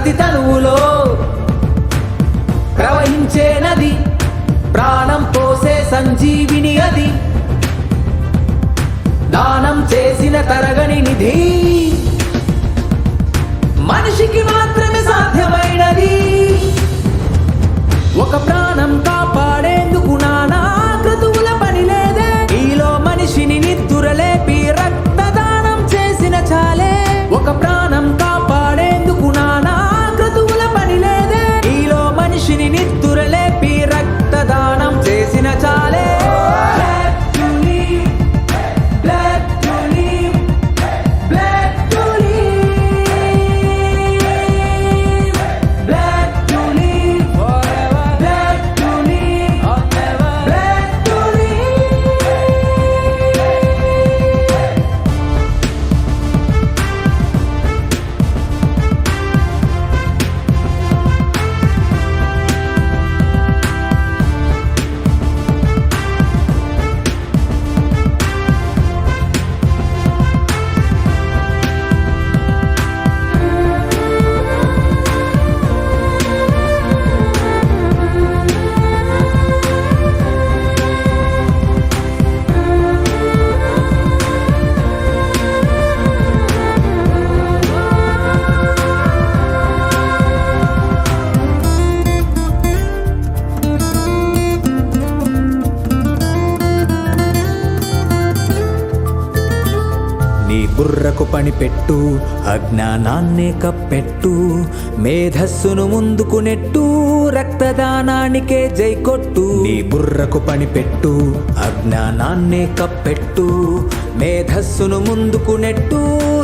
ప్రతి తనువులో ప్రవహించే నది, ప్రాణం పోసే సంజీవిని అది, దానం చేసిన తరగని నిధి, మనిషికి మాత్రమే సాధ్యమైనది. ఒక ప్రాణం కాపాడేందుకు నానా క్రతువుల పని లేదే, ఈలో మనిషిని నిద్దురలేపి రక్తదానం చేసిన చాలే. ఒక ప్రాణం కాపాడేందుకు నానా క్రతువుల పని లేదే, ఈలో మనిషిని నిద్దురలేపి రక్తదానం చేసిన చాలే. నీ బుర్రకు పని పెట్టు, అజ్ఞానాన్నే కప్పెట్టు, మేధస్సును ముందుకు నెట్టు, రక్తదానానికే జై కొట్టు. నీ బుర్రకు పని పెట్టు, అజ్ఞానాన్నే కప్పెట్టు, మేధస్సును ముందుకు నెట్టు,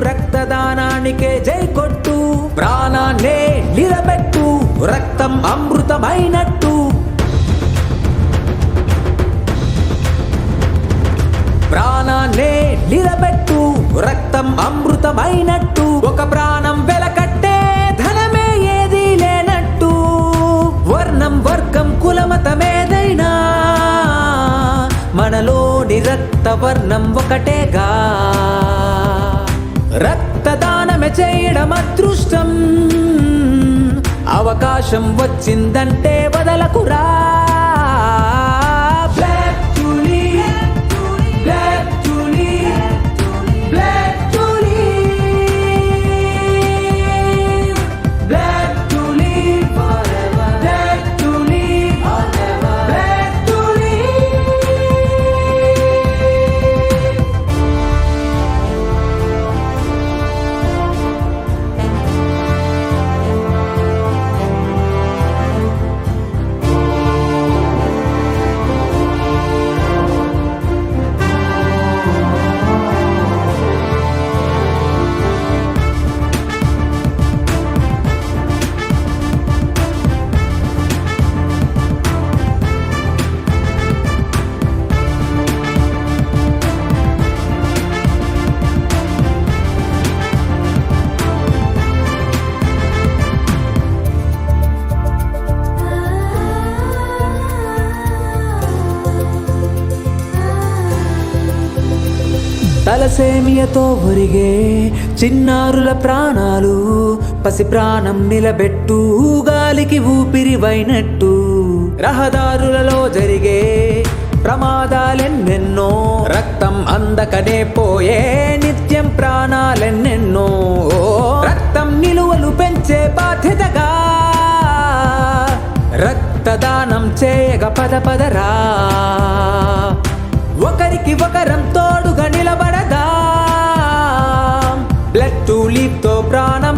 రక్తదానానికే జై కొట్టు. ప్రాణాన్నే నిలబెట్టు, రక్తం అమృతమైనట్టు. ప్రాణాన్నే నిలబెట్టు, రక్తం అమృతమైనట్టు. ఒక ప్రాణం వెలకట్టే ధనమే ఏదీ లేనట్టు. వర్ణం వర్గం కులమతమేదైనా మనలోని రక్త వర్ణం ఒకటేగా. రక్తదానమే చేయడం అదృష్టం, అవకాశం వచ్చిందంటే వదలకురా. తలసేమియతో ఒరిగే చిన్నారుల ప్రాణాలు, పసి ప్రాణం నిలబెట్టు, గాలికి ఊపిరివైనట్టు. రహదారులలో జరిగే ప్రమాదాలెన్నెన్నో, రక్తం అందకనే పోయే నిత్యం ప్రాణాలెన్నెన్నో. రక్తం నిలువలు పెంచే బాధ్యతగా రక్తదానం చేయగ పద పదరా. ఒకరికి ఒకరం తోడుగా నిలబడదా, బ్లడ్ టు లీవ్ తో ప్రాణం